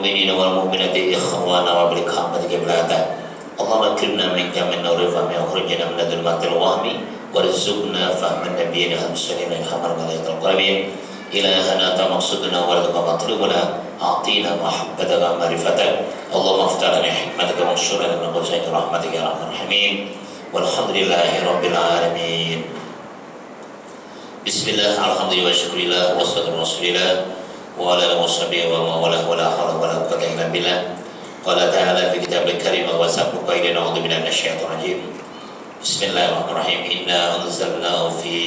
المؤمنين والمؤمنات إخوانا وبرحمتك بلادا اللهم اكرمنا منك من نور فهم يخرجنا من ظلمات الوهم وارزقنا فهم النبيين المرسلين الحمد لله القربين إلهنا مقصودنا ورزق مطلوبنا أعطينا محبتك ومعرفتك اللهم افتح لنا حكمتك وانشر لنا من خزائن رحمتك يا أرحم الراحمين والحمد لله رب العالمين. Bismillah, alhamdulillah, syukurillah, wassalatu wassalillah wa ala alihi washabihi wa mawala wa la hawla wa la quwwata illa billah. Qala ta'ala fi kitabil karim wa sabqa ila na'udzu billahi minasyaitonir rajim. Bismillahirrahmanirrahim. Inna anzalnahu fi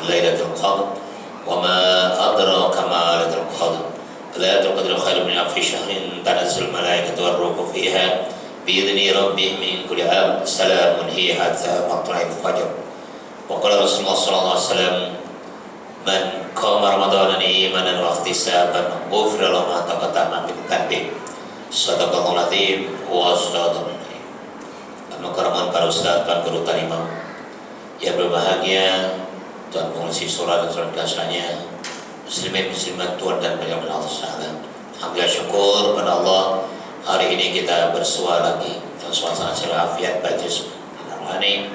lailatul qadr wa ma adraka ma lailatul qadr. Lailatul qadri khairun min alfi syahrin tanazzalul malaikatu war ruhu fiha bi idzni rabbihim min kulli amrin salamun hiya hatta matla'il fajr. Waqala Rasulullah sallallahu alaihi wasallam man qama ramadanan imanan wa ihtisaban ghufira lahu ma taqaddama min dhanbi. Shadaqallahul azim wa sadaqal karim. Anugerah para ustaz dan guru talimam yang berbahagia, Tuhan pengisi surah dan surat kasanya, muslimin muslimat Tuhan dan beliau Allah Taala. Alhamdulillah, syukur pada Allah, hari ini kita bersua lagi dalam suasana afiat bajis rohani.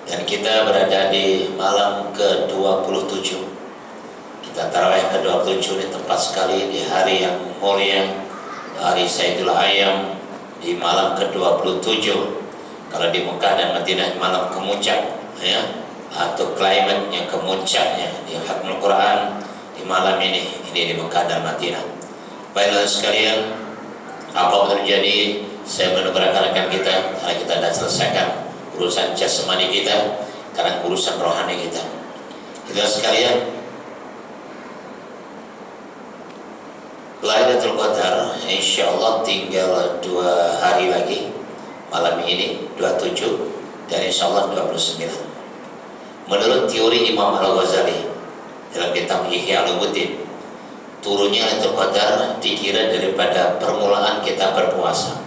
Dan kita berada di malam ke-27. Kita tarawih ke-27 di tempat sekali di hari yang mulia, hari Sayyidul Ayyam, di malam ke-27. Kalau di Mekah dan Madinah malam kemuncak, ya, atau climate yang kemuncaknya di Khatmul Quran di malam ini di Mekah dan Madinah. Baiklah sekalian, apa yang terjadi, saya menukarkan kita karena kita sudah selesaikan urusan jasmani kita, karena urusan rohani kita. Kita sekalian, Lailatul Qadar insyaallah tinggal 2 hari lagi, malam ini 27 dan insyaallah 29. Menurut teori Imam Al-Ghazali dalam kitab Ihya Ulumuddin, turunnya Lailatul Qadar dikira daripada permulaan kita berpuasa.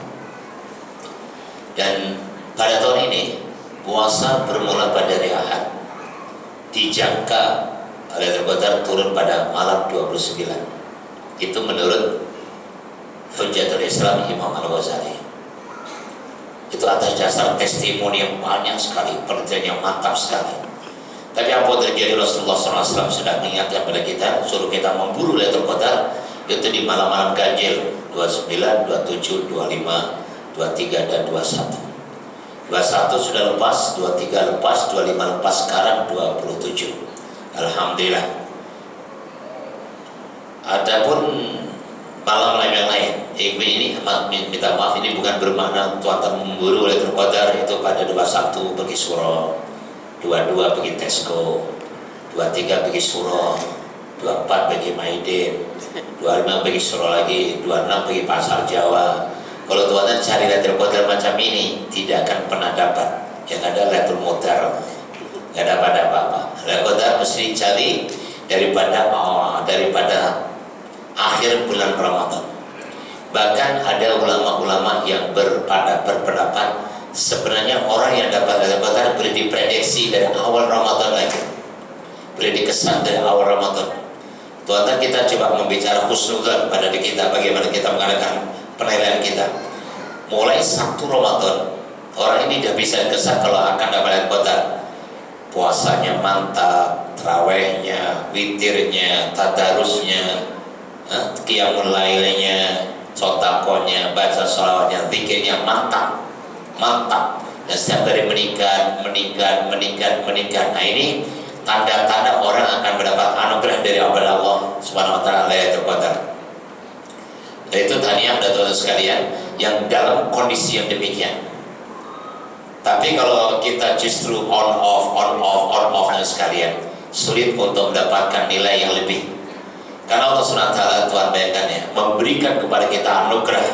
Dan pada tahun ini puasa bermula pada hari Ahad, dijangka Lailatul Qadar turun pada malam 29. Itu menurut Hujjatul Islam Imam Al-Ghazali. Itu atas dasar testimoni yang banyak sekali, penelitian yang mantap sekali. Tapi apa terjadi, Rasulullah SAW sudah mengingatkan pada kita, suruh kita memburu Lailatul Qadar itu di malam-malam ganjil 29, 27, 25, 23 dan 21. 21 sudah lepas, 23 lepas, 25 lepas, sekarang 27. Alhamdulillah. Adapun malam yang lain, ini minta maaf, ini bukan bermakna tuan-tuan memburu Lailatul Qadar itu pada 21 pergi surau, 22 pergi Tesco, 23 pergi surau, 24 pergi Maiden, 25 pergi surau lagi, 26 pergi Pasar Jawa. Kalau tuan-tuan cari Lailatul Qadar macam ini, tidak akan pernah dapat. Yang ada Lailatul Qadar, nggak dapat apa-apa. Lailatul Qadar mesti cari daripada akhir bulan Ramadan. Bahkan ada ulama-ulama yang berpendapat sebenarnya orang yang dapat Lailatul Qadar boleh diprediksi dari awal Ramadan lagi, boleh dikesan dari awal Ramadan. Tuan-tuan, kita coba membicara husnudzon pada diri kita, bagaimana kita mengadakan penilaian kita. Mulai 1 Ramadan, orang ini sudah bisa kesan kalau akan dapat Lailatul Qadar. Puasanya mantap, tarawihnya, witirnya, tadarusnya, qiyamul lailnya, sotakonya, baca sholawatnya, zikirnya mantap. Dan setiap hari meningkat. Nah, ini tanda-tanda orang akan mendapat anugerah dari Allah Subhanahu wa taala, Lailatul Qadar. Dan itu tahniah dan teman-teman sekalian yang dalam kondisi yang demikian. Tapi kalau kita justru on off sekalian, sulit untuk mendapatkan nilai yang lebih. Karena Allah Subhanahu wa taala, Tuhan bayangkan ya, memberikan kepada kita anugerah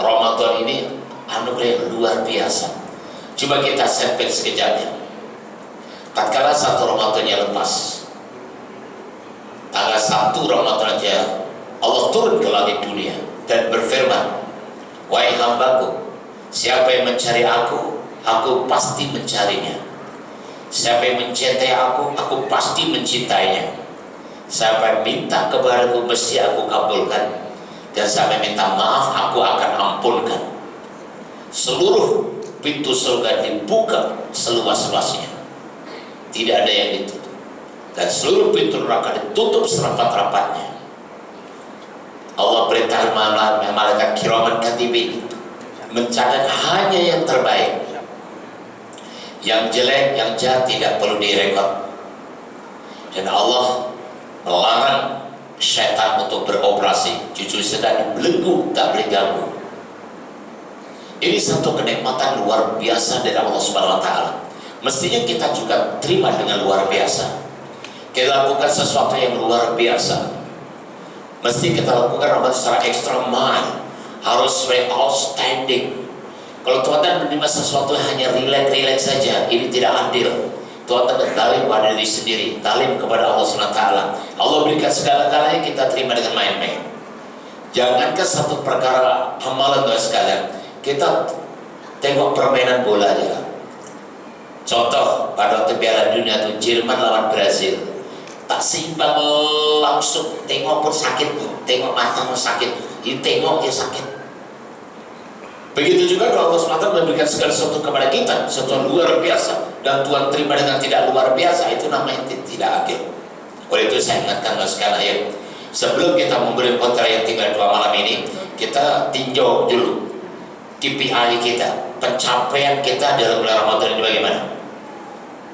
Ramadan ini, anugerah yang luar biasa. Coba kita setback sekejap ya. Tatkala 1 Ramadannya lepas, tanggal 1 Ramadan aja Allah turun ke langit dunia dan berfirman, wahai hambaku, siapa yang mencari aku pasti mencarinya. Siapa yang mencintai aku pasti mencintainya. Siapa yang minta kepadaku, mesti aku kabulkan. dan sampai minta maaf, aku akan ampunkan. Seluruh pintu surga dibuka seluas-luasnya, tidak ada yang ditutup, dan seluruh pintu neraka ditutup serapat-rapatnya. Allah perintahkan malaikat kiraman katibin mencatat hanya yang terbaik. Yang jelek, yang jahat tidak perlu direkod. Dan Allah melarang syaitan untuk beroperasi. Justru sedang dibelenggu, tak boleh ganggu. Ini satu kenikmatan luar biasa dari Allah Subhanahu wa Ta'ala. Mestinya kita juga terima dengan luar biasa. Kita lakukan sesuatu yang luar biasa. Mesti kita lakukan Ramadan secara extra mile, harus very outstanding. Kalau Tuhan menerima sesuatu hanya relax saja, ini tidak adil. Tuhan bertalim pada diri sendiri, talim kepada Allah SWT. Allah berikan segala-galanya, kita terima dengan main-main. Jangankan satu perkara amalan Tuhan sekalian, kita tengok permainan bola aja. Contoh pada waktu Piala Dunia itu Jerman lawan Brazil, tak seimbang langsung, tengok pun sakit, tengok mata pun sakit, ini tengok dia sakit. Begitu juga kalau Allah SWT memberikan segala sesuatu kepada kita, sesuatu luar biasa, dan Tuhan terima dengan tidak luar biasa, itu namanya tidak adil. Oleh itu saya ingatkan sekali ya, sebelum kita memberi kontra yang tinggal 2 malam ini, kita tinjau dulu KPI kita, pencapaian kita dalam bulan Ramadan ini bagaimana.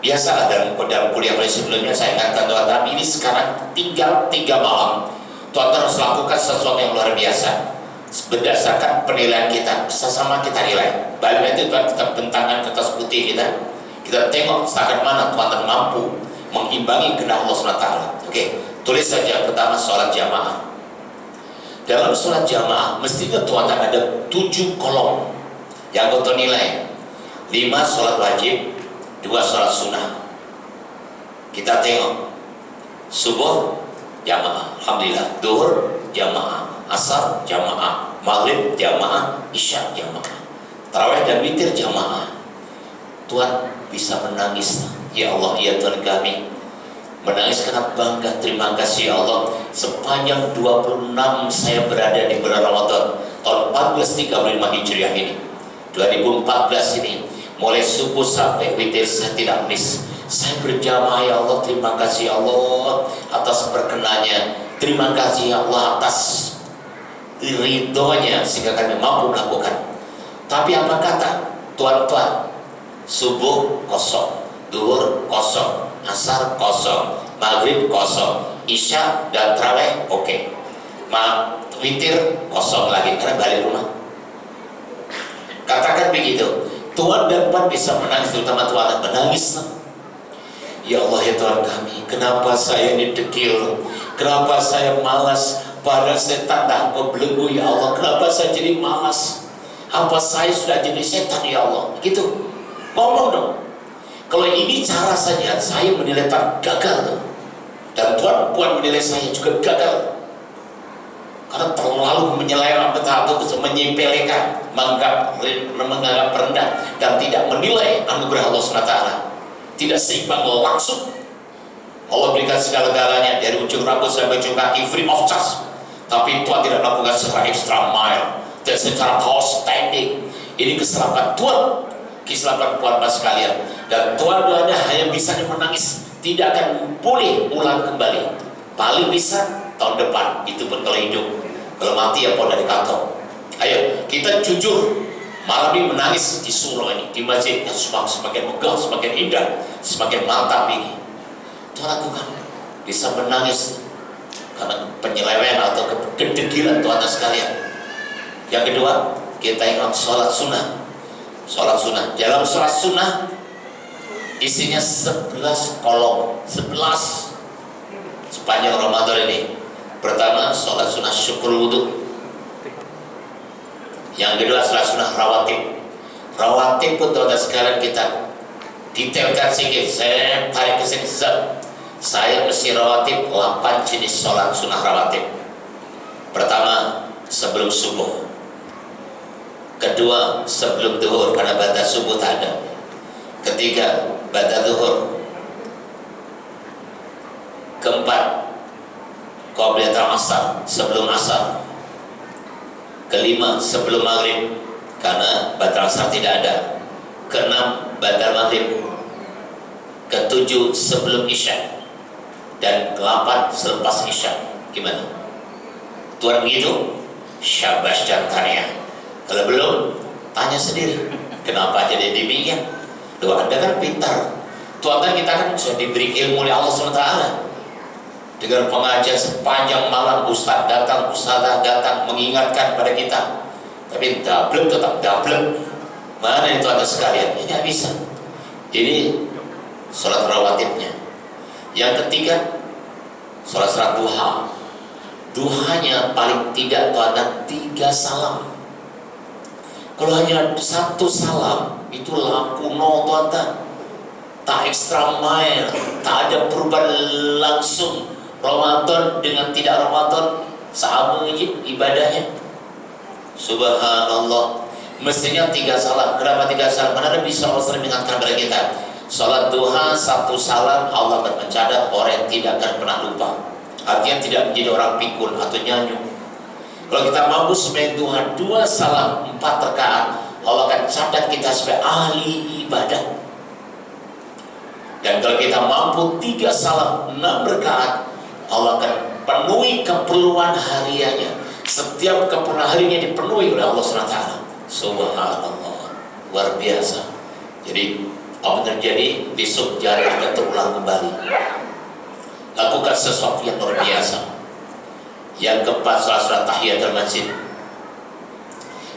Biasa dalam kuliah sebelumnya saya ingatkan Tuhan, tapi ini sekarang tinggal 3 malam, Tuhan harus lakukan sesuatu yang luar biasa. Berdasarkan penilaian kita, sesama kita nilai. Balik itu Tuhan kita bentangkan kertas putih kita tengok setakat mana Tuhan mampu mengimbangi kehendak Allah SWT. Oke, tulis saja pertama sholat jamaah. Dalam sholat jamaah mestinya Tuhan ada 7 kolom yang kau nilai. 5 sholat wajib, 2 sholat sunnah. Kita tengok subuh jamaah, alhamdulillah. Duhur jamaah, asar jamaah, maghrib jamaah, isya jamaah, tarawih dan witir jamaah. Tuhan bisa menangis, ya Allah, ya Tuhan kami, menangis karena bangga. Terima kasih ya Allah, sepanjang 26 saya berada di bulan Ramadan tahun 1435 Hijriah ini, 2014 ini, mulai subuh sampai witir saya tidak miss. Saya berjamaah ya Allah. Terima kasih ya Allah atas perkenannya, terima kasih ya Allah atas ridhonya sehingga kami mampu melakukan. Tapi apa kata Tuhan? Subuh kosong, duhur kosong, asar kosong, maghrib kosong, isya dan tarawih oke. Witir kosong lagi karena balik rumah. Katakan begitu, Tuhan dan Tuhan bisa menangis, terutama Tuhan menangis. Ya Allah ya Tuhan kami, kenapa saya ini dekil, kenapa saya malas, padahal setan dah belenggu ya Allah, kenapa saya jadi malas, apa saya sudah jadi setan ya Allah, gitu, ngomong dong. Kalau ini cara saja saya menilai gagal, dan Tuhan menilai saya juga gagal, karena terlalu menyeleweng, betul menyepelekan, menganggap rendah, dan tidak menilai anugerah Allah SWT. Tidak seimbang langsung. Allah berikan segala-galanya dari ujung rambut sampai ujung kaki free of charge, tapi Tuhan tidak melakukan secara extra mile dan secara outstanding. Ini keselamatan Tuhan, keselamatan Tuhan mas sekalian. Dan Tuhan hanya bisa menangis, tidak akan pulih ulang kembali. Paling bisa tahun depan, itu pun kalau hidup. Kalau mati ya pun dari kantong. Ayo kita jujur, malam ini menangis di surau ini, di masjid yang semakin megah, semakin indah, semakin mantap ini. Tuhan lakukan, bisa menangis karena penyelewengan atau kedegilan Tuhan sekalian. Yang kedua, kita ingat sholat sunnah. Sholat sunnah, dalam sholat sunnah isinya 11 kolom, 11 sepanjang Ramadan ini. Pertama, sholat sunnah syukur wudhu. Yang kedua, sholat sunnah rawatib. Rawatib pun Tuhan sekalian kita detailkan sedikit. Saya tarik ke sini. Saya mesti rawatib 8 jenis sholat sunnah rawatib. Pertama, sebelum subuh. Kedua, sebelum duhur, karena batas subuh tak ada. Ketiga, batas duhur. Keempat, qobliyah asar, sebelum asar. Kelima sebelum maghrib karena batal asar tidak ada. Keenam batal maghrib. Ketujuh sebelum isya. Dan ke-8 selepas isya. Gimana? Tuan begitu? Syabas jantannya. Kalau belum, tanya sendiri, kenapa jadi demikian? Doa Anda kan pintar. Tuan kan kita kan sudah diberi ilmu oleh Allah SWT. Dengan pengajian sepanjang malam, ustaz datang, ustazah datang mengingatkan pada kita. Tapi dablek tetap dablek. Mana itu Anda sekalian? Ini tidak bisa. Ini sholat rawatibnya. Yang ketiga, sholat duha. Duhanya paling tidak itu ada 3 salam. Kalau hanya 1 salam, itu laku no tuan-tuan. Tak extra mile, tak ada perubahan langsung. Ramadan dengan tidak Ramadan sama aja ibadahnya. Subhanallah. Mestinya 3 salam. Kenapa 3 salam? Karena Nabi SAW mengingatkan kepada kita, salat duha 1 salam Allah akan mencatat orang yang tidak akan pernah lupa. Artinya tidak menjadi orang pikun atau nyanyu. Kalau kita mampu sembahyang duha 2 salam 4 rakaat, Allah akan catat kita sebagai ahli ibadah. Dan kalau kita mampu 3 salam 6 rakaat, Allah akan penuhi keperluan hariannya. Setiap keperluan harinya dipenuhi oleh Allah SWT. Subhanallah, luar biasa. Jadi apa terjadi? Besok jangan akan terulang kembali. Lakukan sesuatu yang luar biasa. Yang keempat, salat tahiyatul masjid.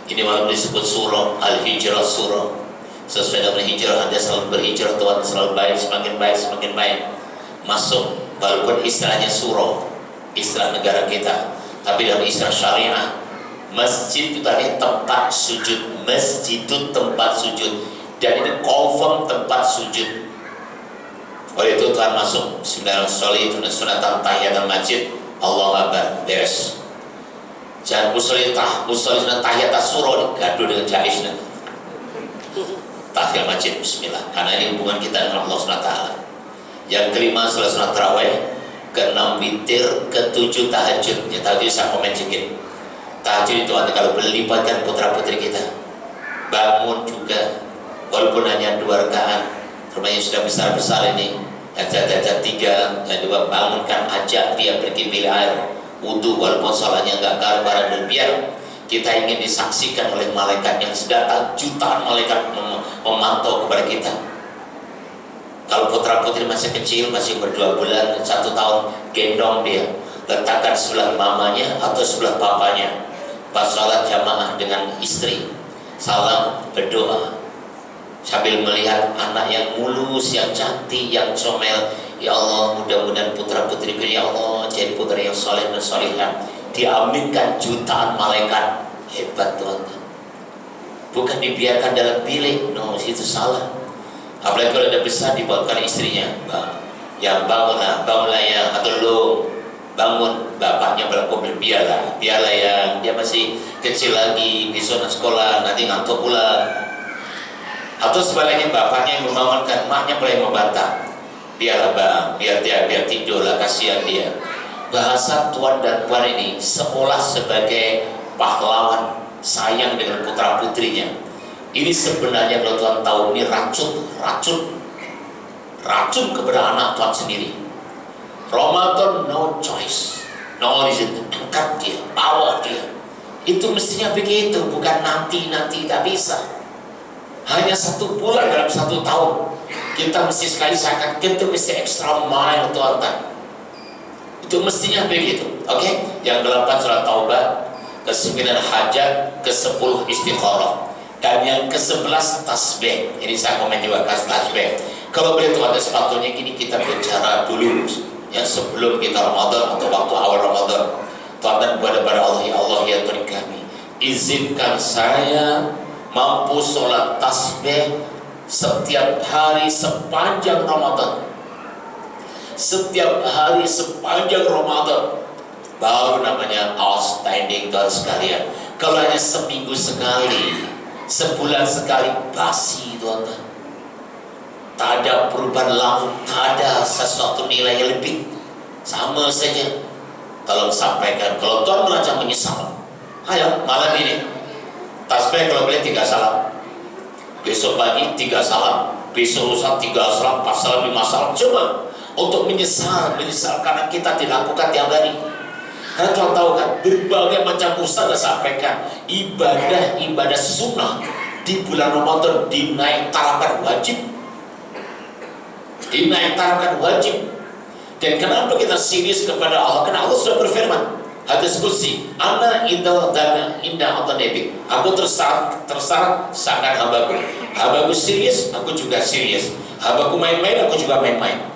Ini malam disebut surah Al-Hijrah surah. Sesuai dengan hijrah, Anda selalu berhijrah, Tuhan selalu baik, semakin baik, semakin baik. Masuk, walaupun istilahnya surah, istilah negara kita, tapi dalam istilah syariah, masjid itu tadi tempat sujud. Masjid itu tempat sujud. Dan ini confirm tempat sujud. Oleh itu Tuhan masuk Bismillahirrahmanirrahim, sunatan tahiyatul masjid, Allahu Akbar, beres. Jangan usul sunat tahiyatul surah gaduh dengan jais. Tahiyatul masjid bismillah, karena ini hubungan kita dengan Allah SWT. Yang kelima sunat tarawih, keenam witir, ketujuh tahajud. Ya tadi saya komen sedikit. Tahajud itu nanti kalau melibatkan putra putri kita, bangun juga walaupun hanya 2 rakaat. Rumahnya sudah besar-besar ini, ajak-ajak 3 dan 2, bangunkan, ajak dia pergi pilih air wudu walaupun sholatnya nggak karuan, dan biar kita ingin disaksikan oleh malaikat yang sudah datang jutaan malaikat memantau kepada kita. Kalau putra putri masih kecil, masih ber2 bulan, 1 tahun, gendong dia, letakkan sebelah mamanya atau sebelah papanya. Pas sholat jamaah dengan istri, salam, berdoa sambil melihat anak yang mulus, yang cantik, yang comel. Ya Allah, mudah-mudahan putra putriku ya Allah jadi putra yang soleh dan solehah. Diaminkan jutaan malaikat. Hebat Tuhan. Bukan dibiarkan dalam bilik, no, itu salah. Apalagi kalau ada besar dibawakan istrinya, yang bangunlah ya, atau lo bangun, bapaknya berlaku biarlah ya, dia masih kecil lagi, besok sekolah, nanti ngantuk pula. Atau sebaliknya bapaknya yang membangunkan, maknya mulai membantah, biarlah bang, biar tidur lah, kasihan dia. Bahasa tuan dan puan ini seolah sebagai pahlawan, sayang dengan putra putrinya. Ini sebenarnya kalau tuan tahu, ini racun kepada anak tuan sendiri. Ramadan no choice, no reason, angkat dia, bawa dia. Itu mestinya begitu, bukan nanti tak bisa. Hanya 1 bulan dalam 1 tahun, kita mesti sekali seakan kita mesti extra mile tuan-tuan. Itu mestinya begitu. Oke? Yang 8 surat taubat, ke-9 hajat, ke-10 istikharah, dan yang ke-11 tasbih. Ini saya komen juga tasbih. Kalau boleh tuan, sepatutnya gini kita bicara dulu, yang sebelum kita Ramadan atau waktu awal Ramadan. Tuan-tuan kepada Allah, ya Allah ya Tuhan kami, izinkan saya mampu sholat tasbih setiap hari sepanjang Ramadan. Setiap hari sepanjang Ramadan, baru namanya outstanding Tuhan sekalian. Kalau hanya seminggu sekali, sebulan sekali, basi Tuhan. Tak ada perubahan langsung, tak ada sesuatu nilai yang lebih, sama saja. Kalau sampaikan, kalau Tuhan belajar menyesal, Ayo malam ini tasbih kalau boleh 3 salam, besok pagi 3 salam, besok lusa 3 salam, 4 salam, 5 salam. Coba untuk menyesal karena kita dilakukan tiap hari. Karena Tuhan tahu kan, berbagai macam ustaz sampaikan ibadah sunnah di bulan Ramadan dinaik tarafkan wajib. Dan kenapa kita serius kepada Allah? Karena Allah sudah berfirman, hadis qudsi, ana indah Allah nabi. Aku terserah sangat hambaku. Hambaku serius, aku juga serius. Hambaku main-main, aku juga main-main.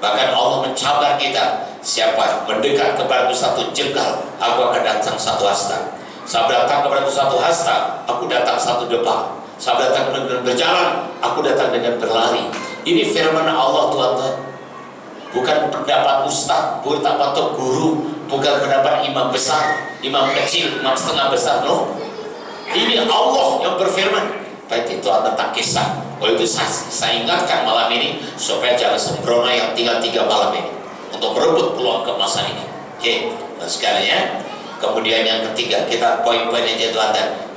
Bahkan Allah mencabar kita, siapa mendekat kepadaku 1 jengkal, aku akan datang 1 hasta. Saya datang kepadaku 1 hasta, aku datang 1 depak. Saya datang dengan berjalan, aku datang dengan berlari. Ini firman Allah, Tuhan. Bukan pendapat ustaz, bukan pendapat guru, bukan pendapat imam besar, imam kecil, imam setengah besar. No, ini Allah yang berfirman. Baik, itu tentang kisah. Oleh itu saya ingatkan malam ini supaya jangan sembrono yang tinggal 3 malam ini untuk merebut peluang keemasan ini. Oke, nah sekalian ya. Kemudian yang ketiga, kita poin-poin aja Tuhan.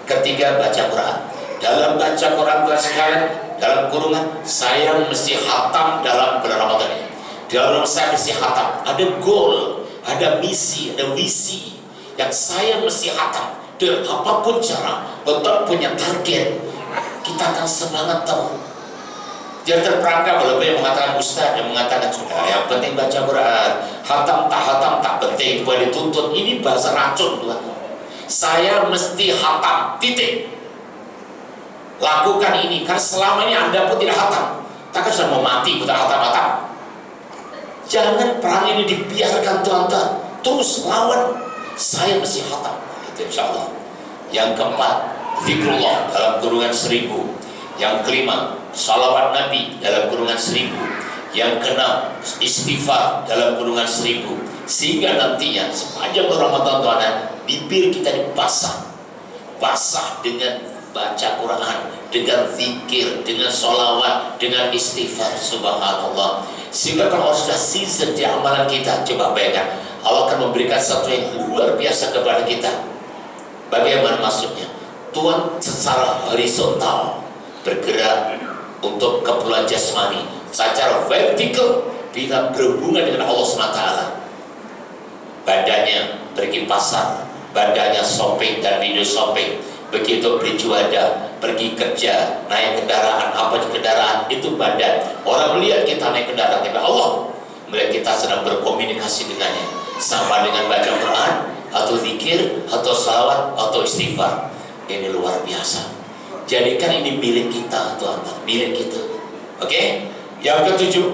Ketiga, baca Quran. Dalam baca Quran Tuhan sekalian, dalam kurungan saya mesti hatam dalam bulan Ramadan ini. Dalam saya mesti hatam. Ada goal, ada misi, ada visi yang saya mesti hatam. Dan apapun cara, betul punya target. Kita akan semangat tahu. Jangan terperangkap kalau yang mengatakan ustaz, yang mengatakan sudah, yang penting baca Quran. Hatam tak penting, boleh dituntut. Ini bahasa racun Tuhan. Saya mesti hatam, titik. Lakukan ini, karena selama ini Anda pun tidak hatam. Takkan sudah mau mati, kita hatam-hatam. Jangan perang ini dibiarkan Tuhan-Tuhan. Terus lawan. Saya mesti hatam. Itu insya Allah. Yang keempat, zikrullah dalam kurungan 1000. Yang kelima, salawat Nabi dalam kurungan 1000. Yang keenam, istighfar dalam kurungan 1000. Sehingga nantinya sepanjang Ramadan Tuhan, bibir kita dibasah. Basah dengan baca Quran, dengan zikir, dengan sholawat, dengan istighfar. Subhanallah. Sehingga kalau sudah season di amalan kita, coba bayangkan, Allah akan memberikan sesuatu yang luar biasa kepada kita. Bagaimana maksudnya? Tuhan secara horizontal bergerak untuk keperluan jasmani, secara vertikal bila berhubungan dengan Allah SWT. Badannya pergi pasar, badannya shopping dan video shopping. Begitu berjuadah, pergi kerja, naik kendaraan, apa kendaraan, itu badan. Orang melihat kita naik kendaraan, tapi Allah melihat kita sedang berkomunikasi dengannya. Sama dengan baca Quran, atau zikir, atau salawat, atau istighfar. Ini luar biasa. Jadikan ini milik kita, Tuhan, milik kita. Oke? Yang ketujuh,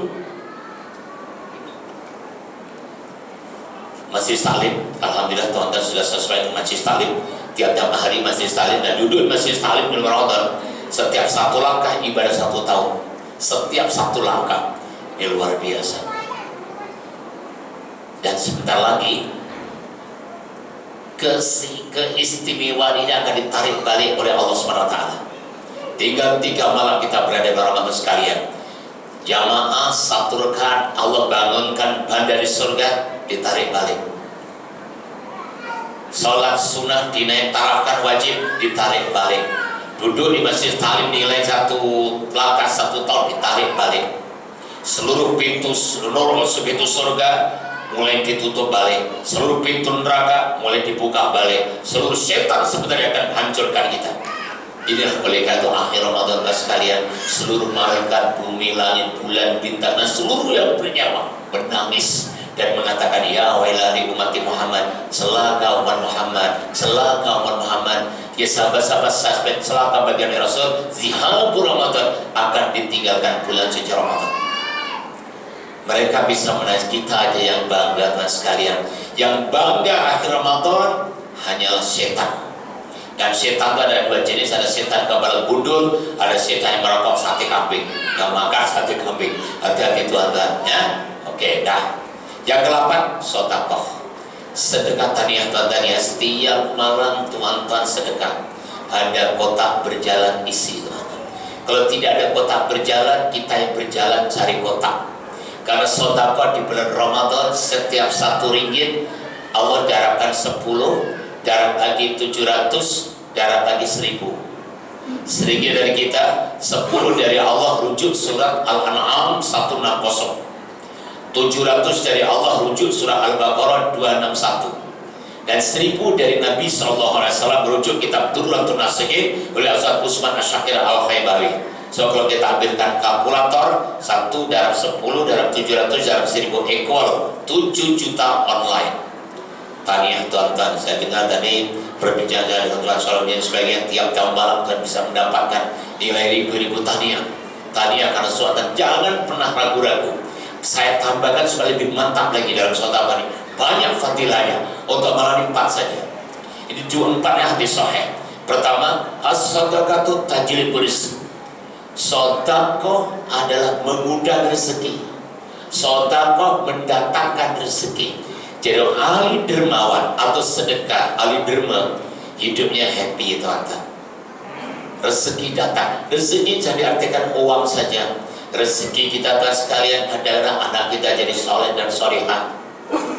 Masjid Salim. Alhamdulillah Tuhan sudah sesuai dengan Masjid Salim. Tiap-tiap hari Masjid Salim, dan duduk Masjid Salim di Ramadan. Setiap 1 langkah ibadah 1 tahun. Setiap 1 langkah. Ini luar biasa. Dan sebentar lagi keistimewaan ini akan ditarik balik oleh Allah SWT. Tinggal 3 malam kita berada di Ramadan sekalian. Jamaah 1 rakaat Allah bangunkan bandar di surga, ditarik balik. Sholat sunnah dinaik tarafkan wajib, ditarik balik. Duduk di Masjid Salim nilai 1 langkah 1 tahun, ditarik balik. Seluruh pintu surga mulai ditutup balik, seluruh pintu neraka mulai dibuka balik. Seluruh setan sebenarnya akan hancurkan kita. Inilah oleh karena itu akhir Ramadan sekalian, seluruh malaikat, bumi, langit, bulan, bintang, dan seluruh yang bernyawa menangis dan mengatakan, ya wailani umati Muhammad, celaka umat Muhammad, celaka umat Muhammad. Ya sahabat-sahabat sahabat, celaka bagian Rasul, zihabur Ramadan, akan ditinggalkan bulan suci Ramadan. Mereka bisa menangis, kita aja yang bangga Tuhan sekalian. Yang bangga akhir Ramadan hanyalah setan. Dan setan itu ada 2 jenis, ada setan kepala gundul, ada setan yang merokok sate kambing, yang makan sate kambing. Hati-hati Tuhan ya. Oke, dah. Yang ke-8, sedekah. Sedekah taniah Tuhan ya, setiap malam Tuhan sedekah. Ada kotak berjalan isi Tuhan. Kalau tidak ada kotak berjalan, kita yang berjalan cari kotak. Karena sedekah di bulan Ramadan setiap 1 ringgit Allah diharapkan 10, darat lagi 700, darat lagi 1000. Sedikit dari kita, 10 dari Allah rujuk surat Al-An'am 160, 700 dari Allah rujuk surat Al-Baqarah 261, dan 1000 dari Nabi SAW merujuk kitab Durratun Nasihin oleh Ustaz Usman Asyakir Al-Khaybawi. So kalau kita ambilkan kalkulator, 1 dalam 10 dalam 700 dalam 1000 equal 7 juta online. Tania tuan-tuan, saya dengar tadi berbicara dengan Tuan Solomon sebagian tiap tahun malam kan bisa mendapatkan nilai ribu-ribu tania karena suatan. Jangan pernah ragu-ragu. Saya tambahkan supaya lebih mantap lagi dalam suatan ini. Banyak fadilahnya. Untuk malam 4 saja. Ini juga 4 yang hadis sahih. Pertama, as-sadaqatu tajlibur rizq. Sedekah adalah mengundang rezeki. Sedekah mendatangkan rezeki. Jadi ahli dermawan atau sedekah, ahli derma hidupnya happy tuan-tuan. Rezeki datang. Rezeki jangan diartikan uang saja. Rezeki kita tuan sekalian adalah anak kita jadi soleh dan solehah,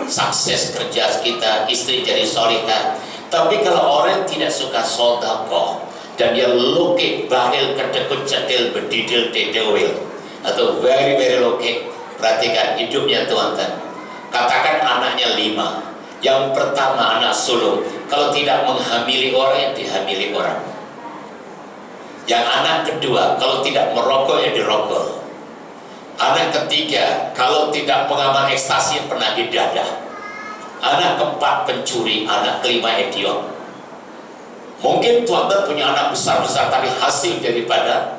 sukses kerja kita, istri jadi solehah. Tapi kalau orang tidak suka sedekah dan dia loke, bahil, kedekut, cetil, bedidil, dedewil, atau very loke, perhatikan hidupnya tuan-tuan. Katakan anaknya 5. Yang pertama anak sulung, kalau tidak menghamili orang, yang dihamili orang. Yang anak kedua, kalau tidak merokok, ya dirokok. Anak ketiga, kalau tidak pengamal ekstasi, yang pernah didadah. Anak keempat pencuri, anak kelima idiot. Mungkin tuan-tuan punya anak besar-besar, tapi hasil daripada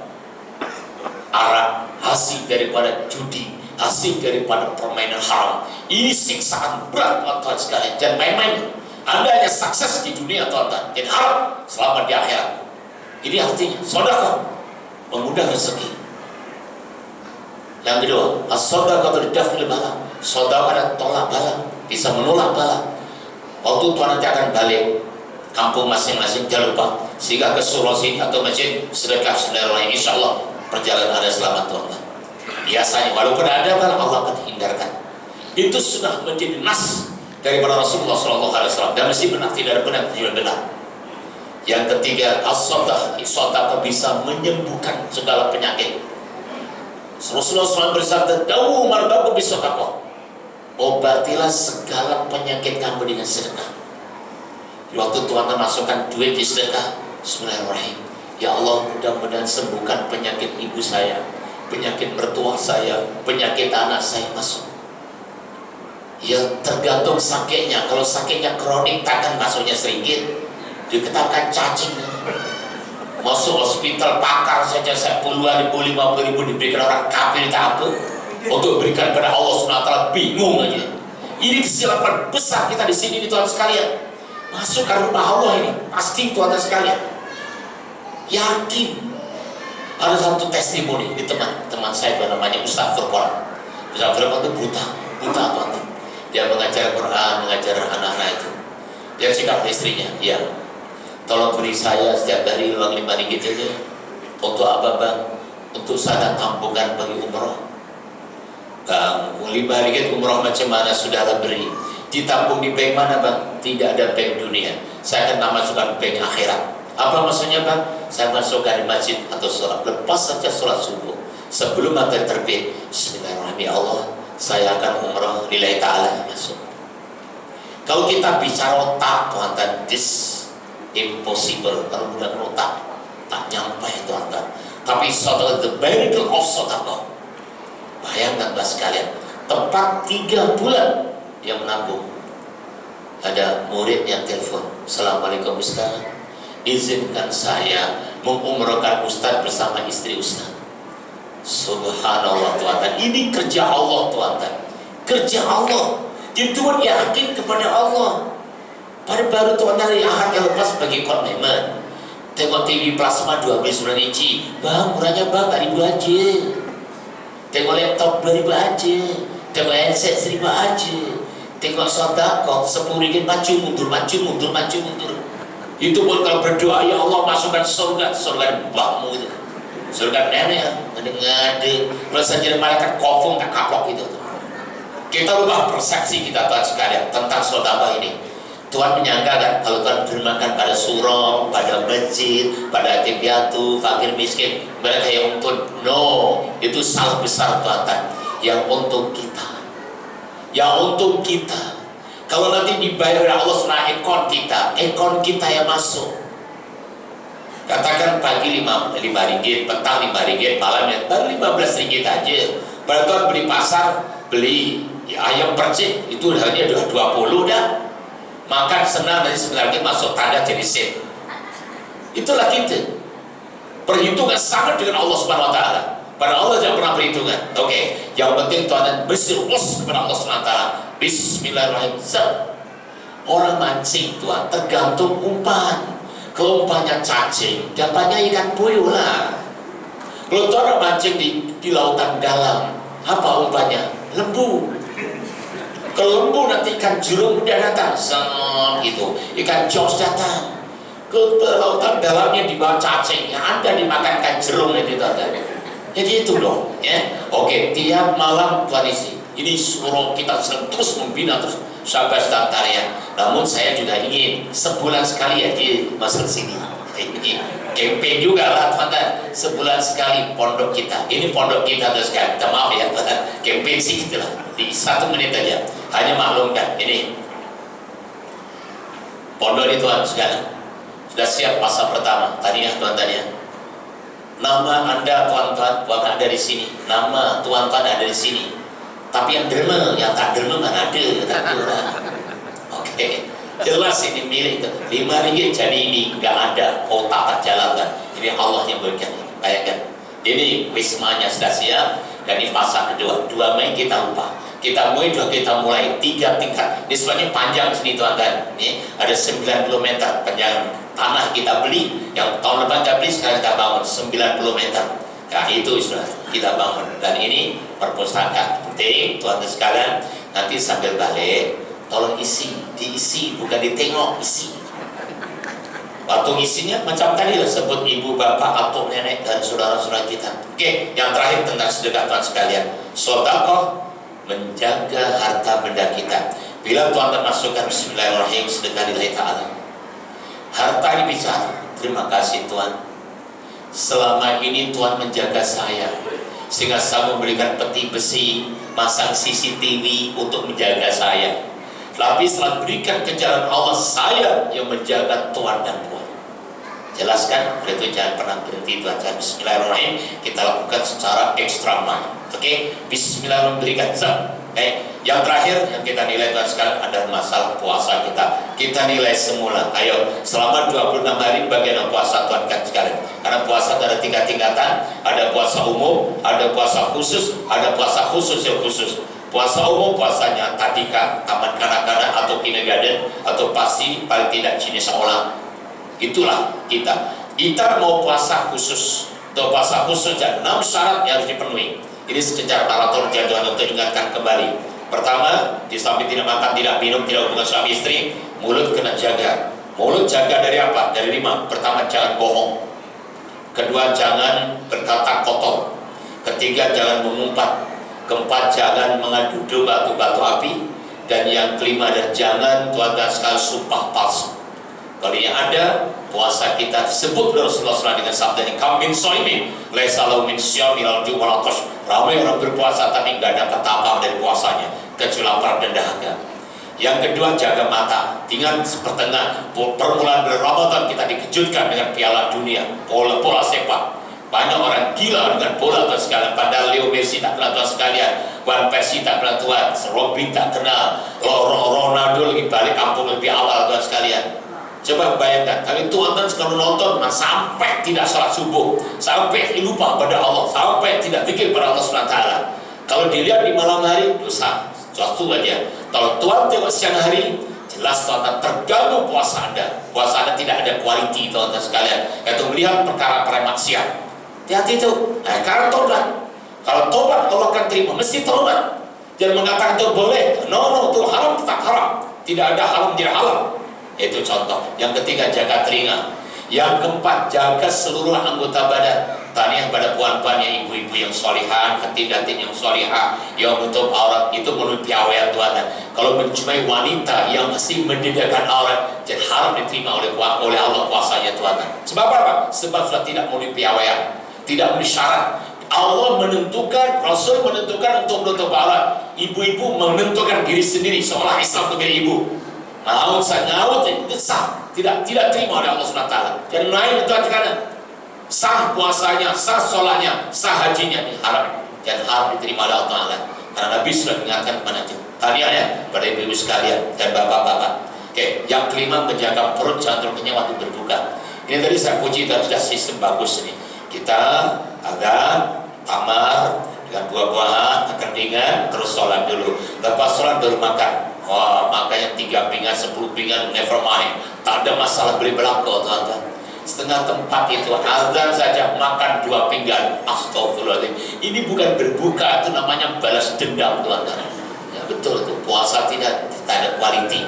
arak, hasil daripada judi, hasil daripada permainan haram. Ini siksaan berat tuan-tuan sekalian. Jangan main-main. Anda hanya sukses di dunia tuan-tuan, jadi harap selamat di akhirat. Ini artinya sedekah mengundang rezeki. Yang kedua, as-sadaqatu lidaf'il bala. Sedekah dan tolak bala, bisa menolak bala. Waktu tuan nanti akan balik kampung masing-masing, jangan lupa sehingga ke Sulawesi atau masjid sedekah saudara, insya Allah perjalanan Anda selamat tuan-tuan. Biasanya walaupun ada bala, Allah akan hindarkan. Itu sudah menjadi nas daripada Rasulullah SAW, dan mesti benar, tidak ada benar, tidak benar. Yang ketiga, as-sadaqah bisa menyembuhkan segala penyakit. Rasulullah SAW bersabda, "Dawu mardakum bis-sadaqah." Obatilah segala penyakit kamu dengan sedekah. Waktu Tuhan memasukkan duit di sedekah, bismillahirrahmanirrahim. Ya Allah, mudah-mudahan sembuhkan penyakit ibu saya, penyakit mertua saya, penyakit anak saya, masuk. Ya tergantung sakitnya. Kalau sakitnya kronik, takkan masuknya sedikit. Diketahui cacing. Masuk hospital pakar saja saya puluhan ribu, 50.000 diberikan orang kafir tak apa. Untuk berikan kepada Allah SWT, bingung aja. Ini kesilapan besar kita di sini Tuhan sekalian. Masuk ke rumah Allah ini pasti Tuhan sekalian. Yakin. Ada satu testimoni di teman saya namanya Ustaz Furqan. Ustaz Furqan itu buta Tuhan. Dia mengajar Quran, mengajar anak-anak itu. Dia cakap istrinya, ya, tolong beri saya setiap hari uang 5 ringgit aja. Untuk apa bang? Untuk saya tampungan bagi umroh. Bang, 5 ringgit umroh macam mana saudara beri? Ditampung di bank mana bang? Tidak ada bank dunia. Saya akan masukkan bank akhirat. Apa maksudnya bang? Saya masukkan di masjid atau sholat. Lepas saja sholat subuh, sebelum matahari terbit, bismillahirrahmanirrahim, ya Allah, saya akan umrah lillahi ta'ala, masuk. Kalau kita bicara otak tuan-tuan, this impossible. Kalau bukan otak, tak nyampe tuan-tuan. Tapi sedekah, the miracle of sedekah. Bayangkan mas sekalian, tepat 3 bulan dia menabung. Ada murid yang telepon, "Assalamualaikum Ustaz, izinkan saya mengumrahkan Ustaz bersama istri Ustaz." Subhanallah tuan-tuan, ini kerja Allah tuan-tuan, kerja Allah. Jadi Tuhan yakin kepada Allah. Pada baru tuan-tuan hari Ahad yang lepas bagi komitmen. Tengok TV plasma 12 inci, bang murahnya bang 4.000 aja. Tengok laptop 2.000 aja. Tengok handset 1.000 aja. Tengok sedekah 10 ringgit, maju mundur. Itu pun kalau berdoa, ya Allah masukkan surga mbahmu itu, surga nenek, ngade-ngade, merasa jadi malaikat kofung tak kapok itu. Kita ubah persepsi kita tuan sekalian tentang sedekah ini. Tuhan menyangka kan kalau Tuhan berimankan pada surau, pada masjid, pada yatim piatu, fakir miskin, mereka yang untung. No, itu salah besar Tuhan. Yang untung kita, yang untung kita. Kalau nanti dibayar oleh Allah setelah ekon kita yang masuk. Katakan pagi 5 ringgit, petang 5 ringgit, malamnya baru 15 ringgit aja. Pada Tuhan beli pasar, beli ayam percik, itu harganya udah 20 dah. Makan senang, dari sebentar lagi masuk tanda jadi sen. Itulah kita. Perhitungan sangat dengan Allah Subhanahu Wa Taala. Pada Allah jangan pernah perhitungan. Oke, yang penting Tuhan berserus kepada Allah Subhanahu Wa Taala. Bismillahirrahmanirrahim. Orang mancing Tuhan tergantung umpan. Kalau umpannya cacing, dapatnya ikan puyuh lah. Kalau Tuhan mancing di lautan dalam, apa umpannya? Lembu. Kalau lembu nanti ikan jurung udah datang, gitu. Ikan jos datang. Ke lautan dalamnya di bawah cacing, yang ada dimakan ikan jerung itu ada. Jadi itu dong, ya. Oke, tiap malam Tuhan isi. Ini suruh kita terus membina terus sahabat tarian. Namun saya juga ingin sebulan sekali ya di masuk sini. Ini campaign juga lah teman-teman. Sebulan sekali pondok kita. Ini pondok kita terus kan. Maaf ya teman-teman. Campaign sih gitulah. Di 1 menit aja. Hanya maklumkan ini pondok ini Tuhan sekalian. Sudah siap masa pertama. Tadi ya Tuhan tadi ya. Nama Anda Tuhan-Tuhan bukan ada di sini. Nama Tuhan-Tuhan ada di sini. Tapi yang derma, yang tak derma mana ada, tak ada. Oke, jelas ini milik 5 ringgit jadi ini nggak ada, otak tak jalankan. Ini Allah yang berikan. Bayangkan, ini wismanya sudah siap dan ini fase kedua. 2 Mei kita lupa. Kita mulai 3 tingkat. Ini sebenarnya panjang sini tuan-tuan. Ini ada 90 meter panjang tanah kita beli. Yang tahun depan kita beli, sekarang kita bangun 90 meter. Nah itu sudah kita bangun. Dan ini perpustakaan penting tuan-tuan sekalian. Nanti sambil balik tolong diisi, bukan ditengok, isi. Waktu isinya macam tadi lah, sebut ibu, bapak, atuk, nenek, dan saudara-saudara kita. Oke, yang terakhir tentang sedekah tuan sekalian. Sedekah menjaga harta benda kita. Bila Tuhan masukkan bismillahirrahmanirrahim sedekah lillahi ta'ala. Harta ini bicara. Terima kasih Tuhan. Selama ini Tuhan menjaga saya, sehingga saya memberikan peti besi, masang CCTV untuk menjaga saya. Tapi setelah berikan ke jalan Allah, saya yang menjaga Tuhan dan Tuhan. Jelaskan, oleh itu jangan pernah berhenti Tuhan. Bismillahirrahmanirrahim, kita lakukan secara ekstra mile. Oke, Bismillahirrahmanirrahim berikan zam. Yang terakhir yang kita nilai Tuhan sekarang ada masalah puasa kita. Kita nilai semula. Ayo, selama 26 hari bagian puasa Tuhan kan sekalian. Karena puasa ada 3 tingkatan. Ada puasa umum, ada puasa khusus, ada puasa khusus yang khusus. Puasa umum puasanya tadika, taman kanak-kanak atau kindergarten atau pasti paling tidak jenis sekolah. Itulah kita. Kita mau puasa khusus. Untuk puasa khusus dan 6 syarat yang harus dipenuhi. Ini secara maraton Tuhan untuk ingatkan kembali. Pertama, di samping tidak makan, tidak minum, tidak hubungan suami istri, mulut kena jaga. Mulut jaga dari apa? Dari 5. Pertama, jangan bohong. Kedua, jangan berkata kotor. Ketiga, jangan mengumpat. Keempat, jangan mengadu domba atau batu api. Dan yang kelima, dan jangan Tuhan sekali sumpah palsu. Kalau yang ada, puasa kita disebut Rasulullah SAW dengan sabda ini, kam min soimin laisa lahu min syamil al-jumalatos. Ramai orang berpuasa tapi nggak dapat apa dari puasanya kecuali lapar dan dahaga. Yang kedua, jaga mata. Dengan pertengahan permulaan bulan Ramadan kita dikejutkan dengan Piala Dunia, bola sepak. Banyak orang gila dengan bola Tuhan sekalian. Padahal Leo Messi tak kenal Tuhan sekalian, Van Persie tak kenal Tuhan, Robin tak kenal, Ronaldo lagi balik kampung lebih awal Tuhan sekalian. Coba bayangkan, tapi Tuhan kalau nonton sampai tidak salat subuh, sampai lupa pada Allah, sampai tidak pikir pada Allah SWT. Kalau dilihat di malam hari, dosa suatu aja. Kalau Tuhan tengok siang hari, jelas Tuhan terganggu puasa Anda. Puasa Anda tidak ada kualiti Tuhan sekalian. Yaitu melihat perkara maksiat. Hati-hati itu. Nah, karena tobat. Kalau tobat Allah akan terima, mesti tobat. Jangan mengatakan itu boleh. No, itu haram tetap haram. Tidak ada haram tidak halal. Itu contoh. Yang ketiga, jaga telinga. Yang keempat, jaga seluruh anggota badan. Tahniah pada puan-puan yang ibu-ibu yang solihah, hati-hati yang solihah, yang menutup aurat itu menutupi awal Tuhan. Kalau menjumpai wanita yang masih mendedahkan aurat, jadi harap diterima oleh Allah puasanya Tuhan. Sebab apa? Sebab sudah tidak menutupi awal, tidak memenuhi syarat. Allah menentukan, Rasul menentukan untuk menutup aurat. Ibu-ibu menentukan diri sendiri seolah Islam untuk ibu. Ngaut itu sah, tidak terima oleh Allah SWT. Jadi lain itu karena sah puasanya, sah sholatnya, sah hajinya diharap dan harap diterima oleh Allah Ta'ala. Karena Nabi sudah mengingatkan kepada itu. Tahniah pada ibu-ibu sekalian dan bapak-bapak. Oke, yang kelima, menjaga perut jangan terlalu kenyang waktu berbuka. Ini tadi saya puji dan sudah sistem bagus ini. Kita ada kamar dengan buah-buahan, kekentingan, terus sholat dulu. Lepas sholat baru makan. Wah, makanya 3 pinggan, 10 pinggan, never mind. Tak ada masalah beli belako, teman-teman. Setengah tempat itu azan saja makan 2 pinggan. Astagfirullahaladzim. Ini bukan berbuka, itu namanya balas dendam, teman-teman. Ya betul itu, puasa tidak ada quality.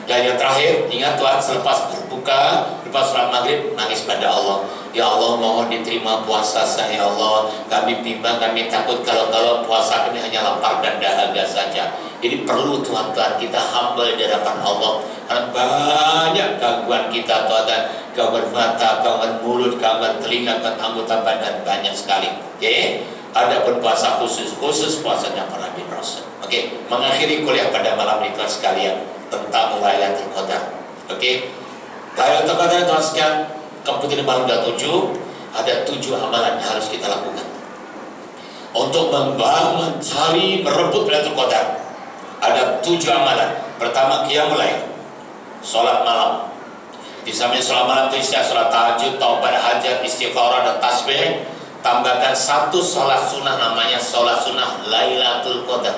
Dan yang terakhir, ingat Tuhan, selepas berbuka, lepas sholat maghrib, nangis pada Allah. Ya Allah, mohon diterima puasa saya, ya Allah. Kami bimbang, kami takut kalau puasa kami hanya lapar dan dahaga saja. Ini perlu Tuhan kita humble di hadapan Allah. Karena banyak gangguan kita, Tuhan, gangguan mata, gangguan mulut, gangguan telinga, gangguan anggota badan, banyak sekali. Oke? Ada pun puasa khusus puasanya para Nabi Rasul. Oke, mengakhiri kuliah pada malam ini Tuhan sekalian tentang Lailatul Qadar. Oke, Lailatul Qadar Tuhan sekalian, kemudian malam 27 ada 7 amalan yang harus kita lakukan untuk mencari merebut Lailatul Qadar. Ada 7 amalan. Pertama, qiyamul lail, sholat malam. Di samping sholat malam itu istilah sholat tahajud, taubat, hajat, istighfarah dan tasbih. Tambahkan 1 sholat sunnah, namanya sholat sunnah Lailatul Qadar.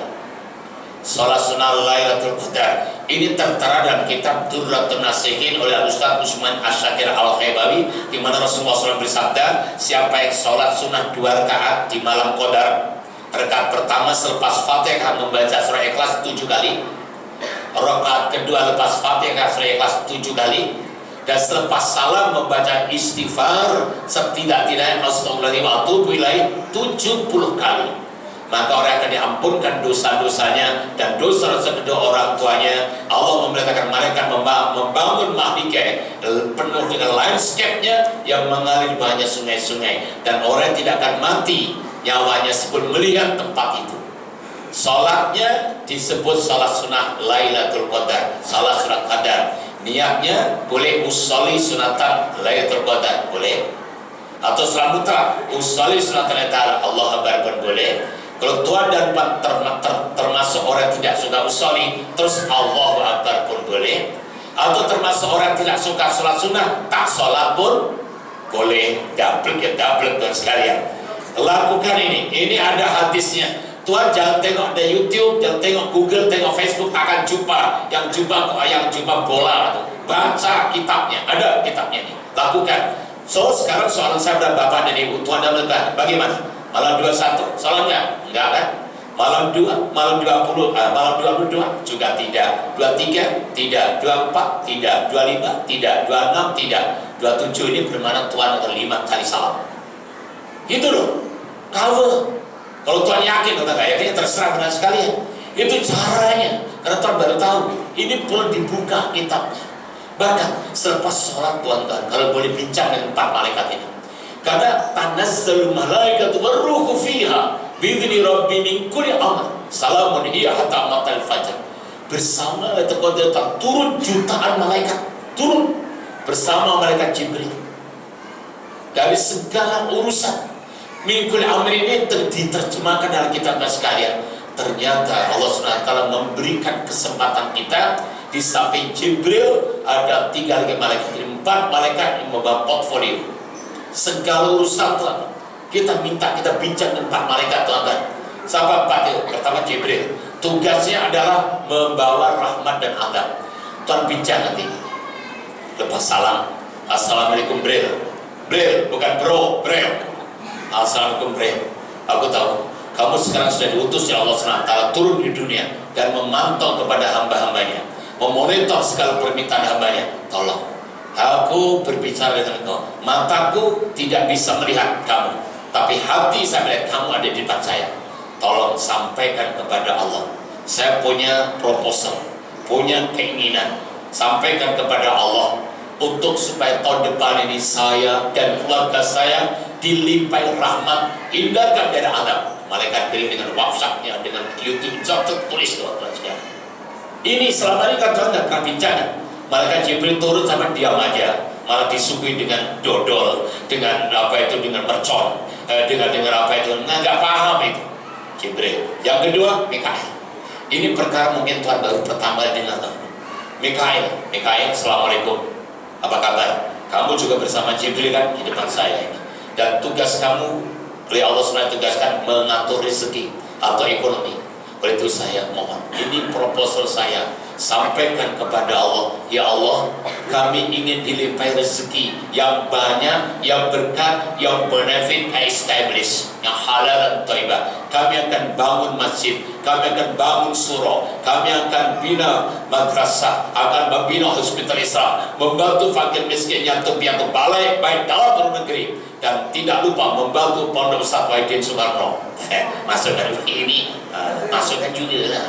Sholat sunnah Lailatul Qadar ini tertera dalam kitab Durratun Nasihin oleh Ustaz Usman Asyakir Al-Khaybawi, di mana Rasulullah SAW bersabda, siapa yang sholat sunnah 2 rakaat di malam Qadar, rakaat pertama selepas Fatihah membaca surah Ikhlas 7 kali, rakaat kedua lepas Fatihah surah Ikhlas 7 kali, dan selepas salam membaca istighfar setidak-tidaknya astagfirullahaladzim wa atubu ilaih 70 kali, maka orang akan diampunkan dosa-dosanya dan dosa-dosa kedua orang tuanya. Allah memerintahkan mereka membangun mahligai penuh dengan landscape-nya yang mengalir banyak sungai-sungai, dan orang tidak akan mati nyawanya sebelum melihat tempat itu. Sholatnya disebut sholat sunnah Lailatul Qadar, sholat sunnah Qadar. Niatnya boleh usolli sunatan Lailatul Qadar, boleh, atau sholat mutlak usolli sunatan Allah Akbar pun boleh. Kalau tuan dan puan termasuk orang tidak suka usolli, terus Allahu Akbar pun boleh. Atau termasuk orang tidak suka sholat sunnah, tak sholat pun boleh. Double tuan sekalian, lakukan ini ada hadisnya. Tuhan jangan tengok ada YouTube, jangan tengok Google, tengok Facebook, akan jumpa yang jumpa bola atau baca kitabnya, ada kitabnya ini, lakukan. So sekarang soalan saya pada bapak dan ibu, Tuhan dah melakukan, bagaimana? Malam 21, salam enggak kan? Malam 2, malam 20, malam 22 juga tidak, 23 tidak, 24 tidak, 25 tidak, 26 tidak, 27 ini bermana Tuhan ada 5 kali salam. Gitu loh, cover. Kalau Tuhan yakin atau nggak yakin, terserah benar sekalian. Itu caranya, karena Tuhan baru tahu. Ini perlu dibuka kitabnya. Bahkan selepas sholat Tuhan, kalau boleh bincang dengan 4 malaikat ini. Karena tanazzalul malaikatu warruhu fiha bi'izni rabbi min kulli amr salamun hiya hatta matla'il fajr. Bersama Lailatul Qadar turun jutaan malaikat, turun bersama malaikat Jibril dari segala urusan. Mingkul amri ini diterjemahkan dalam kitab sekalian. Ternyata Allah SWT memberikan kesempatan kita. Di samping Jibril ada 3 lagi malaikat, 4 malaikat yang membawa portfolio segala urusan Tuhan. Kita minta, kita bincang dengan 4 malaikat Tuhan. Siapa 4 itu? Pertama Jibril, tugasnya adalah membawa rahmat dan adab. Tuhan bincang nanti. Lepas salam, assalamualaikum Bril, bukan bro, Bril. Assalamualaikum Bre, aku tahu kamu sekarang sudah diutus ya Allah SWT turun di dunia dan memantau kepada hamba-hambanya, memonitor segala permintaan hambanya. Tolong, aku berbicara dengan engkau, mataku tidak bisa melihat kamu, Tapi hati saya melihat kamu ada di depan saya. Tolong sampaikan kepada Allah. Saya punya proposal, punya keinginan. Sampaikan kepada Allah untuk supaya tahun depan ini saya dan keluarga saya dilimpahi rahmat, hindarkan dari azab. Malaikat kirim dengan WhatsApp-nya, dengan YouTube, tulis doa-doa sekalian. Ini selama ini kan nggak pernah bincang. Malaikat Jibril turun sama diam aja, malah disuguhi dengan dodol, dengan apa itu, dengan mercon, dengan apa itu, nggak paham itu Jibril. Yang kedua Mikail. Ini perkara mungkin Tuhan baru pertama dengar. Mikail, assalamualaikum, apa kabar? Kamu juga bersama Jibril kan di depan saya ini. Dan tugas kamu oleh Allah SWT tugaskan mengatur rezeki atau ekonomi. Oleh itu saya mohon, ini proposal saya, sampaikan kepada Allah. Ya Allah, kami ingin dilimpahi rezeki yang banyak, yang berkat, yang benefit, establish, yang halal dan thayyibah. Kami akan bangun masjid, kami akan bangun surau, kami akan bina madrasah, akan membina hospital Islam, membantu fakir miskin, yatim piatu, balai baik dalam luar negeri, dan tidak lupa membantu Pondok Ustaz Wahidin Soekarno. Masukkan ini, masukkan juga lah.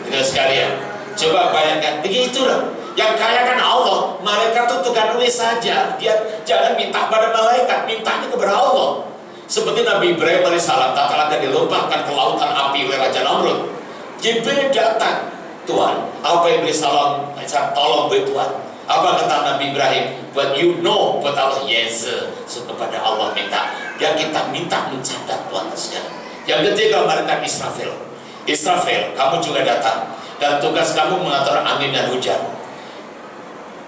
Itu sekalian. Coba bayangkan, begitulah. Yang kaya kan Allah, malaikat itu tukang nulis saja. Dia jangan minta pada malaikat, mintanya kepada Allah. Seperti Nabi Ibrahim alaihissalam, tak akan dilompatkan ke lautan api oleh Raja Namrud. Jibril datang, Tuhan, apa yang salam? Saya tolong beri Tuhan. Apa kata Nabi Ibrahim? But you know, buat Allah, yes. So kepada Allah minta. Yang kita minta mencatat Tuhan sekarang. Yang ketiga, malaikat Israfil. Israfil, kamu juga datang. Dan tugas kamu mengatur angin dan hujan.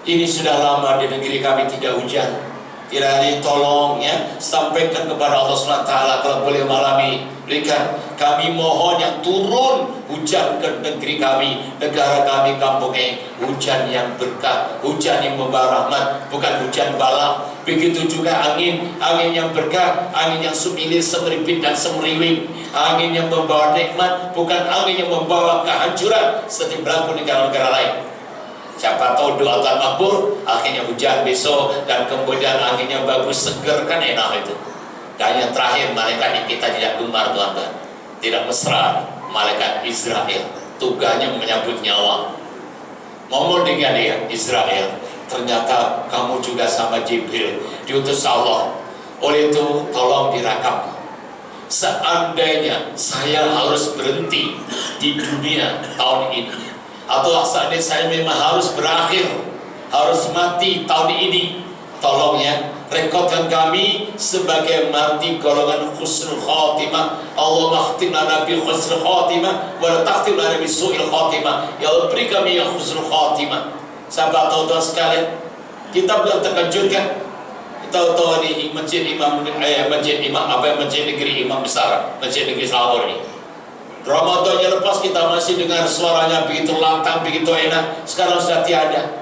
Ini sudah lama di negeri kami tidak hujan. Tidak ditolong ya, sampaikan kepada Allah SWT kalau boleh malami, berikan kami mohon yang turun hujan ke negeri kami, negara kami, kampung ini, hujan yang berkah, hujan yang membawa rahmat, bukan hujan bala. Begitu juga angin yang berkah, angin yang semilir, semeripit dan semeriwing, angin yang membawa nikmat, bukan angin yang membawa kehancuran seperti berlaku di negara-negara lain. Siapa tahu doa Tuhan makbul, akhirnya hujan besok, dan kemudian anginnya bagus, seger, kan enak itu. Dan yang terakhir, malaikat yang kita tidak gemar Tuhan, tidak mesra, malaikat Israel, tugasnya menyambut nyawa. Ngomong dengan dia, Israel, ternyata kamu juga sama Jibril, diutus Allah. Oleh itu, tolong direkam. Seandainya saya harus berhenti di dunia tahun ini, atau seandainya saya memang harus berakhir, harus mati tahun ini, tolong ya, rekodkan kami sebagai mati golongan husnul khatimah. Allah makhtim lana bi husnul khatimah wa la takhtim lana bi su'il khatimah. Ya Allah, beri kami yang husnul khatimah. Sahabat tahu sekalian, kita belum terkejutkan. Kita tahu ini masjid imam negeri imam besar, masjid negeri Selangor ini. Ramadannya lepas kita masih dengar suaranya begitu lantang, begitu enak. Sekarang sudah tiada.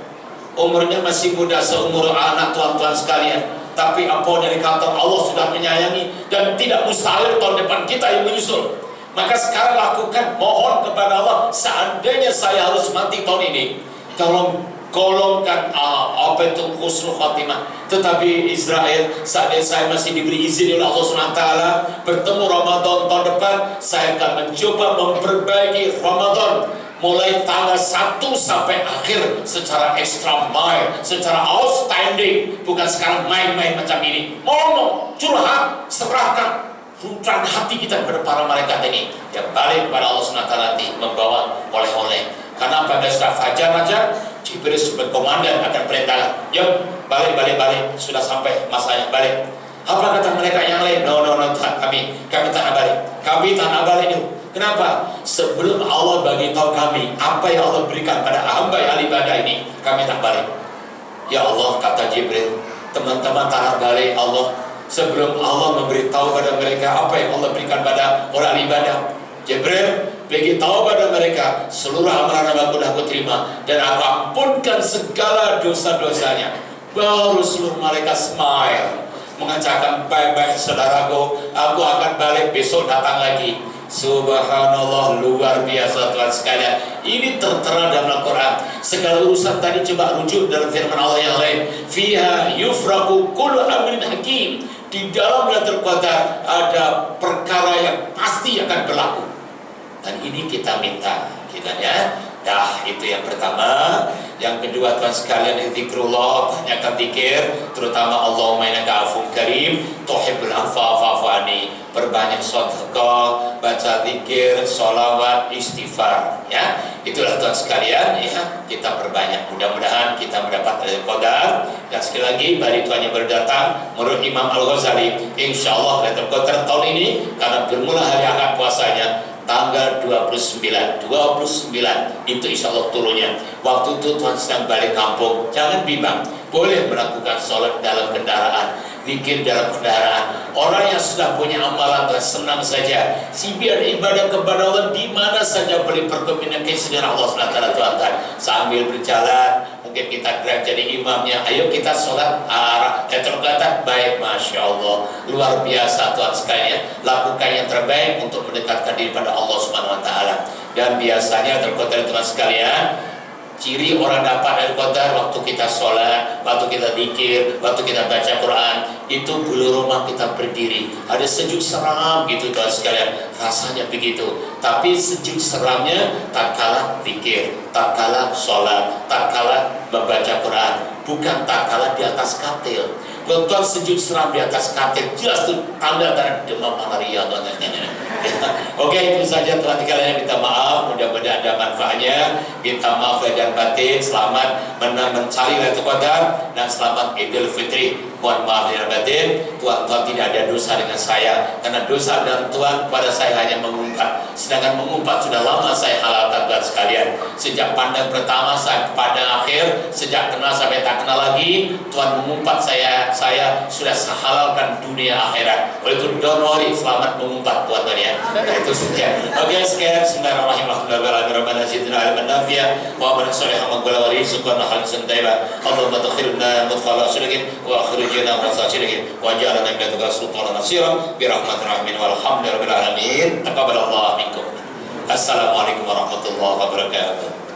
Umurnya masih muda seumur anak tuan-tuan sekalian, tapi ampun dari kantor Allah sudah menyayangi, dan tidak mustahil tahun depan kita yang menyusul. Maka sekarang lakukan, mohon kepada Allah, seandainya saya harus mati tahun ini, tolong golongkan apa itu husnul khatimah. Tetapi Israel, saat saya masih diberi izin oleh Allah SWT bertemu Ramadan tahun depan, saya akan mencoba memperbaiki Ramadan mulai tanggal 1 sampai akhir secara extra mile, secara outstanding, bukan sekarang main-main macam ini. Ngomong, curhat, serahkan rutan hati kita kepada para malaikat ini, yang balik kepada Allah SWT nanti membawa oleh-oleh. Karena pada saat fajar aja Jibril sebagai komandan akan perintahkan, yuk balik, sudah sampai masanya, balik. Apa kata mereka yang lain? No, kami tanah balik dulu. Kenapa? Sebelum Allah bagi tahu kami apa yang Allah berikan pada hamba yang ibadah ini, kami tak balik. Ya Allah, kata Jibril, teman-teman tanah balik Allah, sebelum Allah memberitahu pada mereka apa yang Allah berikan pada orang ibadah. Jibril, beritahu pada mereka seluruh amalan aku dah aku terima, dan aku ampunkan segala dosa-dosanya. Baru seluruh malaikat smile, mengatakan, baik-baik saudaraku, aku akan balik besok datang lagi. Subhanallah, luar biasa Tuhan sekalian. Ini tertera dalam Al-Quran. Segala urusan tadi coba rujuk dalam firman Allah yang lain. Fiha yufraku kullu amrin hakim. Di dalam Lailatul Qadar ada perkara yang pasti akan berlaku. Dan ini kita minta, kitanya. Dah, itu yang pertama. Yang kedua, Tuhan sekalian, zikrullah, banyakkan zikir, terutama Allahumma innaka afuwwun karim tuhibbul afwa fa'fu anni. Perbanyak sedekah, baca zikir, sholawat, istighfar, ya. Itulah Tuhan sekalian, ya. Kita perbanyak, mudah-mudahan kita mendapat Lailatul Qadar. Dan sekali lagi, bagi Tuhan yang berdatang, menurut Imam Al-Ghazali, insyaallah Lailatul Qadar tahun ini, karena bermula hari akad puasanya tanggal 29 itu insya Allah turunnya. Waktu itu Tuhan sedang balik kampung, jangan bimbang, boleh melakukan sholat dalam kendaraan, zikir dalam kendaraan. Orang yang sudah punya amalan dan senang saja, si biar ibadah kepada Allah di mana saja, boleh berkomunikasi dengan Allah SWT. Tuhan, sambil berjalan mungkin kita gerak jadi imamnya, ayo kita sholat arah Qadar. Baik, Masya Allah, luar biasa Tuhan sekalian, lakukan yang terbaik untuk mendekatkan diri pada Allah Subhanahu Wa Taala. Dan biasanya Qadar Tuhan sekalian, ciri orang dapat Qadar waktu kita sholat, waktu kita zikir, waktu kita baca Quran, itu bulu rumah kita berdiri, ada sejuk seram gitu Tuhan sekalian, rasanya begitu. Tapi sejuk seramnya tak kalah zikir, tak kalah sholat, tak kalah membaca Quran, bukan tak kalah di atas katil. Kalau Tuhan sejuk seram di atas katil, jelas itu tanda demam malaria. Oke, itu saja Tuhan sekalian, minta maaf, mudah-mudahan ada manfaatnya. Minta maaf dan batin, selamat mencari Lailatul Qadar dan selamat Idul Fitri. Mohon maaf dan batin, Tuhan tidak ada dosa dengan saya, karena dosa dan Tuhan pada saya hanya mengumpat. Sedangkan mengumpat sudah lama saya halalkan Tuhan sekalian. Sejak pandang pertama sampai pandang akhir, sejak kenal sampai tak kenal lagi, Tuhan mengumpat saya sudah halalkan dunia akhirat. Oleh itu don't worry, selamat mengumpat Tuhan ya. Nah, itu saja. Oke, sekian. Bismillahirrahmanirrahim. Rabbana zidna ilman nafi'a wa amalin shalihan wa qul rizqan halalan tayyiban. Allahumma adkhilna mudkhala sidqin wa akhrijna mukhraj sidqin waj'alna min ladunka sultanan nasira bi rahmatir rahimin walhamdulillahi rabbil alamin. Taqabbalallahu minkum. Assalamualaikum warahmatullahi wabarakatuh.